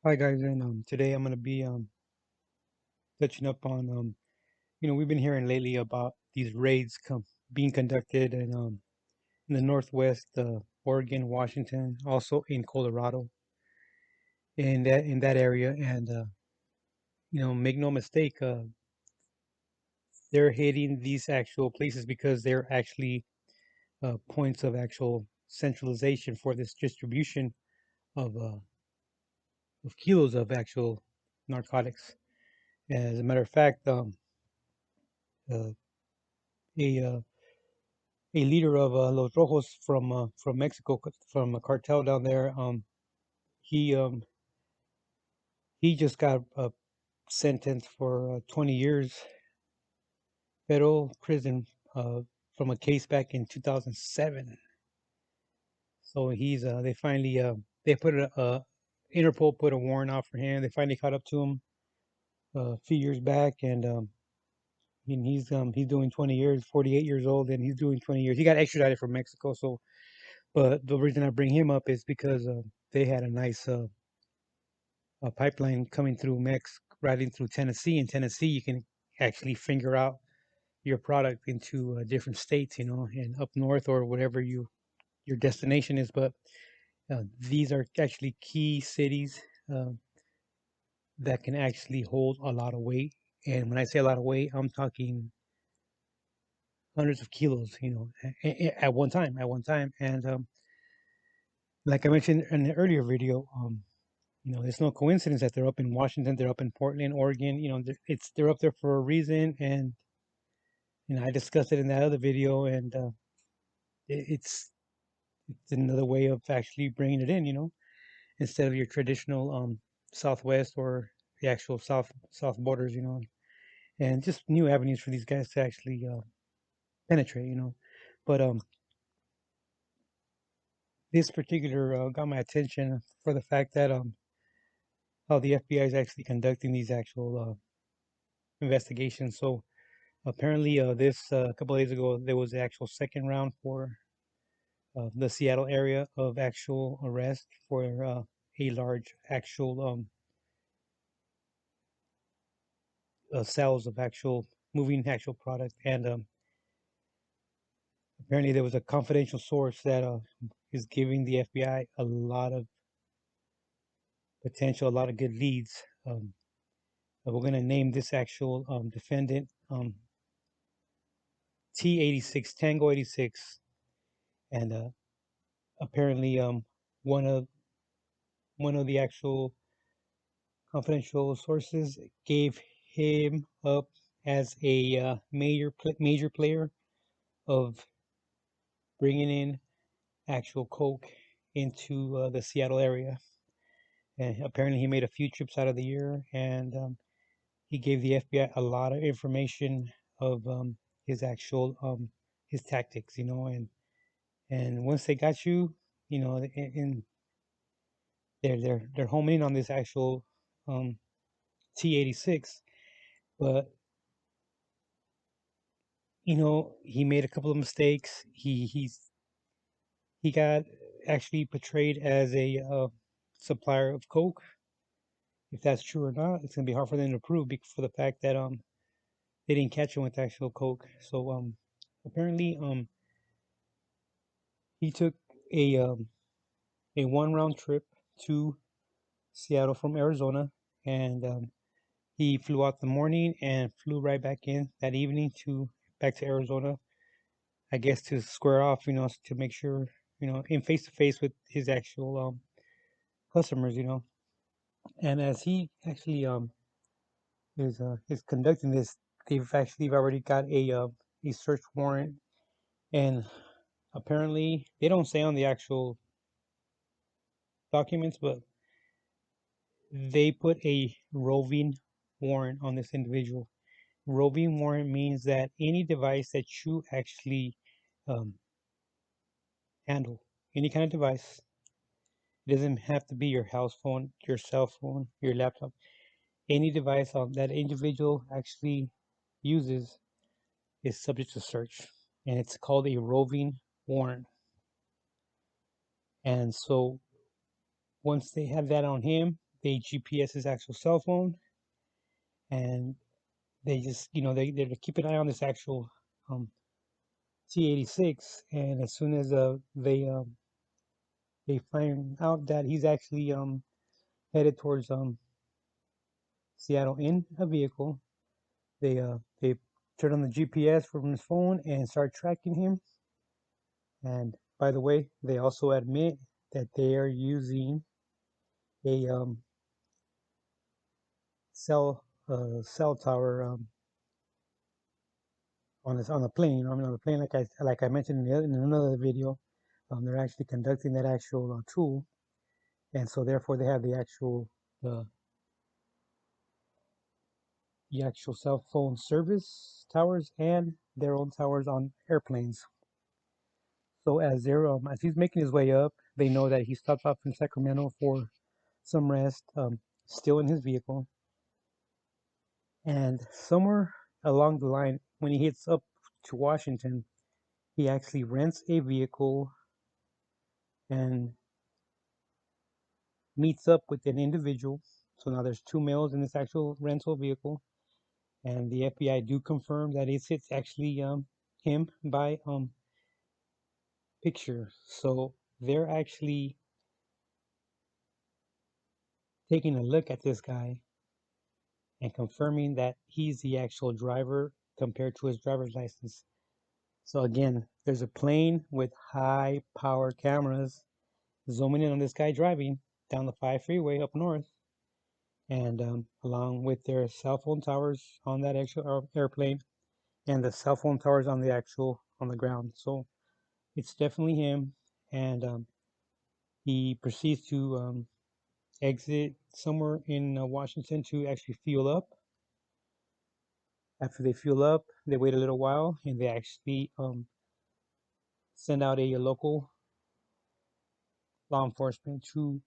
Hi guys, and today I'm gonna be touching up on we've been hearing lately about these raids being conducted in the Northwest, Oregon, Washington, also in Colorado, in that area, and make no mistake, they're hitting these actual places because they're actually points of actual centralization for this distribution of uh, of kilos of actual narcotics. As a matter of fact, uh, a leader of Los Rojos from Mexico, from a cartel down there. He um, he just got sentenced for 20 years federal prison uh, from a case back in 2007. So they finally they put Interpol put a warrant out for him. They finally caught up to him a few years back, and he's doing 20 years. 48 years old, and he's doing 20 years. He got extradited from Mexico, so. But the reason I bring him up is because they had a nice pipeline coming through riding through Tennessee. In Tennessee, you can actually finger out your product into different states, and up north or whatever your destination is. But these are actually key cities uh, that can actually hold a lot of weight. And when I say a lot of weight, I'm talking hundreds of kilos, at one time. And like I mentioned in the earlier video, it's no coincidence that they're up in Washington, they're up in Portland, Oregon. They're up there for a reason, and I discussed it in that other video, and it's another way of actually bringing it in. Instead of your traditional Southwest or the actual South borders. And just new avenues for these guys to actually penetrate. But this particular got my attention for the fact that how the FBI is actually conducting these actual investigations. So apparently, this a couple of days ago, there was the actual second round for the Seattle area of actual arrest for a large actual sales of actual moving actual product, and apparently there was a confidential source that is giving the FBI a lot of potential, a lot of good leads. We're going to name this actual defendant T86 Tango 86, and apparently one of one of the actual confidential sources gave him up as a major player of bringing in actual coke into the Seattle area. And apparently, he made a few trips out of the year, and he gave the FBI a lot of information of his actual his tactics, and once they got you, and they're homing in on this actual um, T86, but he made a couple of mistakes. He got actually portrayed as a supplier of coke. If that's true or not, it's gonna be hard for them to prove for the fact that they didn't catch him with actual coke. So apparently he took a um a one round trip to Seattle from Arizona, and he flew out the morning and flew right back in that evening to back to Arizona. I guess to square off, to make sure, in face to face with his actual customers. And as he actually is conducting this, they've already got a search warrant, and apparently they don't say on the actual documents, but they put a roving warrant on this individual. Roving warrant means that any device that you actually um, handle, any kind of device, it doesn't have to be your house phone, your cell phone, your laptop, any device that individual actually uses is subject to search, and it's called a roving warrant. And so once they have that on him, they GPS his actual cell phone, and they just, they keep an eye on this actual um, T86, and as soon as they find out that he's actually headed towards Seattle in a vehicle, they turn on the GPS from his phone and start tracking him. And by the way, they also admit that they are using a cell tower on a plane. I mean, on the plane, like I mentioned in another video, they're actually conducting that actual tool, and so therefore they have the the actual cell phone service towers and their own towers on airplanes. So as he's making his way up, they know that he stopped off in Sacramento for some rest, still in his vehicle, and somewhere along the line, when he hits up to Washington, he actually rents a vehicle and meets up with an individual. So now there's two males in this actual rental vehicle, and the FBI do confirm that it's actually him by picture. So they're actually taking a look at this guy and confirming that he's the actual driver compared to his driver's license. So again, there's a plane with high power cameras zooming in on this guy driving down the 5 freeway up north, and along with their cell phone towers on that actual airplane and the cell phone towers on the ground. So it's definitely him, and he proceeds to exit somewhere in Washington to actually fuel up. After they fuel up, they wait a little while, and they actually send out a local law enforcement to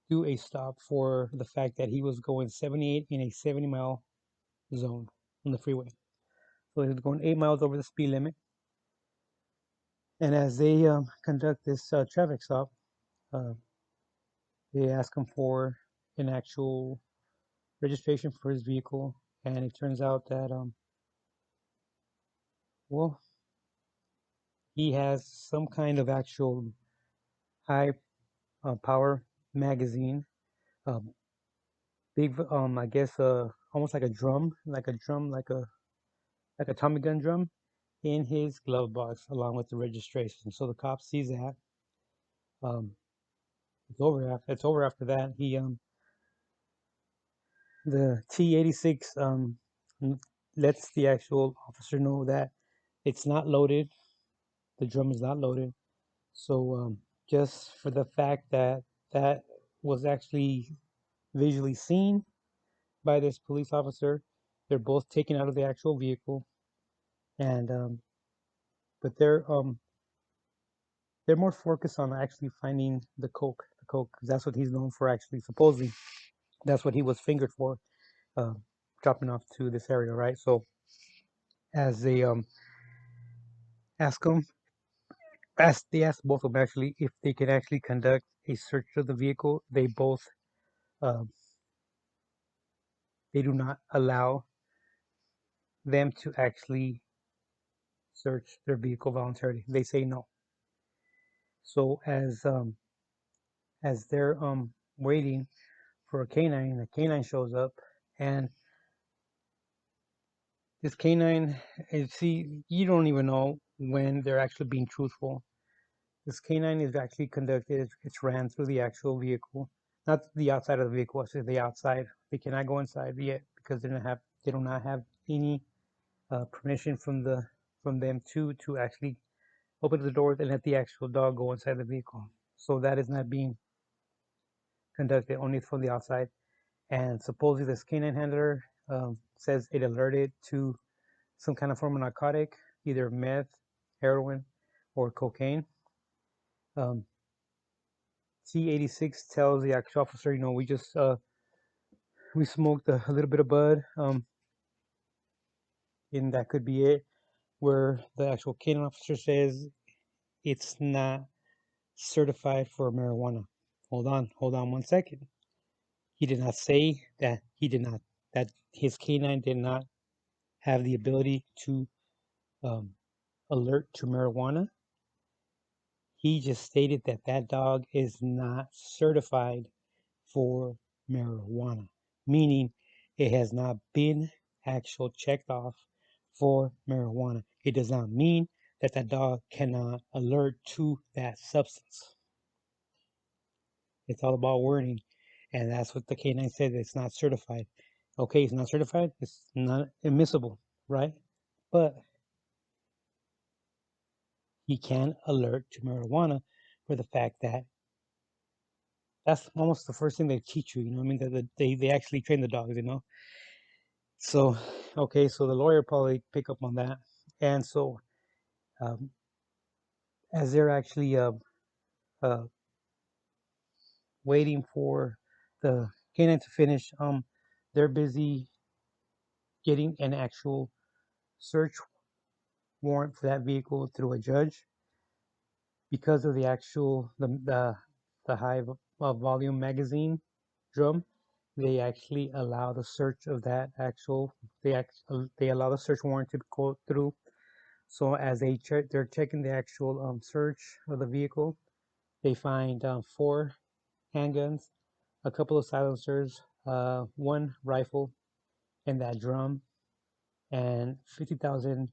do a stop for the fact that he was going 78 in a 70-mile zone on the freeway. So he was going 8 miles over the speed limit. And as they conduct this traffic stop, uh, they ask him for an actual registration for his vehicle, and it turns out that well, he has some kind of actual high power magazine, um, big, I guess, almost like a drum, like a Tommy gun drum, in his glove box along with the registration. So the cop sees that. Um, it's over after that. The T86 lets the actual officer know that it's not loaded. The drum is not loaded. So just for the fact that that was actually visually seen by this police officer, they're both taken out of the actual vehicle, and but they're more focused on actually finding the coke, because that's what he's known for. Actually, supposedly, that's what he was fingered for, uh, dropping off to this area, right? So as they ask him, they ask both of them actually if they can actually conduct a search of the vehicle. Uh, they do not allow them to actually search their vehicle voluntarily. They say no. So as they're waiting for a canine, the canine shows up, and this canine is, see, you don't even know when they're actually being truthful. This canine is actually conducted, it's ran through the actual vehicle, not the outside of the vehicle, I say the outside. They cannot go inside yet because they do not have any permission from them to actually open the doors and let the actual dog go inside the vehicle. So that is not being conducted, only from the outside. And supposedly this canine handler says it alerted to some kind of form of narcotic, either meth, heroin, or cocaine. Um, C86 tells the actual officer, we smoked a little bit of bud, and that could be it. Where the actual canine officer says it's not certified for marijuana. Hold on 1 second. He did not say that that his canine did not have the ability to um, alert to marijuana. He just stated that that dog is not certified for marijuana, meaning it has not been actual checked off for marijuana. It does not mean that that dog cannot alert to that substance. It's all about wording, and that's what the canine said. It's not certified. Okay, it's not certified. It's not admissible, right? But he can alert to marijuana for the fact that that's almost the first thing they teach you. You know what I mean? That they actually train the dogs. You know. So okay, so the lawyer probably pick up on that, and so um, as they're actually uh, waiting for the canine to finish, they're busy getting an actual search warrant for that vehicle through a judge because of the actual the high volume magazine drum. They actually allow the search of that actual they allow the search warrant to go through. So as they're checking the actual search of the vehicle, they find four handguns, a couple of silencers, one rifle, and that drum, and 50,000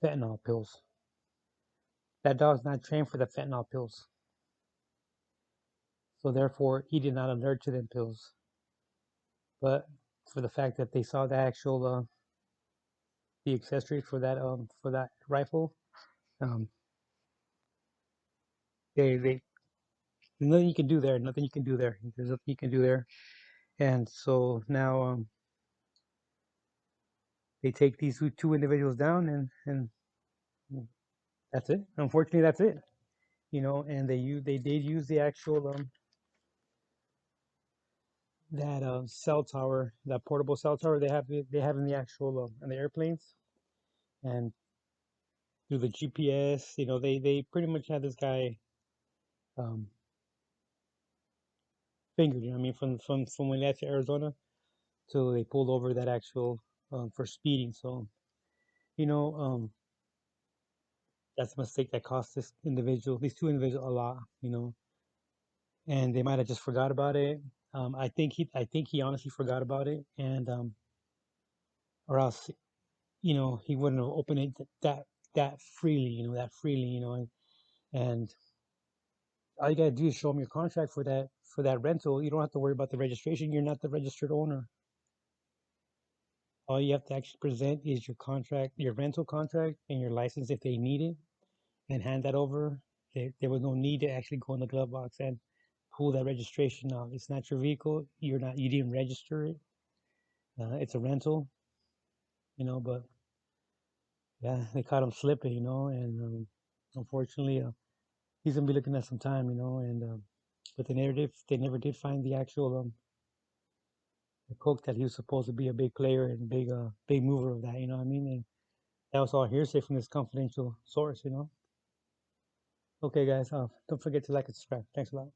fentanyl pills. That dog's not trained for the fentanyl pills, so therefore he did not alert to them pills. But for the fact that they saw the actual the accessories for that rifle, um, they there's nothing you can do there. Nothing you can do there. There's nothing you can do there. And so now they take these two individuals down, and that's it. Unfortunately, that's it. You know, and they did use the actual that cell tower, that portable cell tower they have in the actual in the airplanes, and through the GPS, you know, they pretty much had this guy um, fingered. You know, what I mean, from when they left to Arizona till they pulled over that actual for speeding. So you know, that's a mistake that cost these two individuals a lot. You know, and they might have just forgot about it. I think he honestly forgot about it, and or else, you know, he wouldn't have opened it that freely, you know, you know, and all you gotta do is show them your contract for that rental. You don't have to worry about the registration. You're not the registered owner. All you have to actually present is your contract, your rental contract, and your license if they need it, and hand that over. There was no need to actually go in the glove box and pull that registration out. It's not your vehicle. You didn't register it. It's a rental, you know. But yeah, they caught him slipping, you know, and unfortunately, he's gonna be looking at some time, you know. And but they never did find the actual the coke that he was supposed to be a big player and big mover of that, you know what I mean? And that was all hearsay from this confidential source, you know. Okay, guys, don't forget to like and subscribe. Thanks a lot.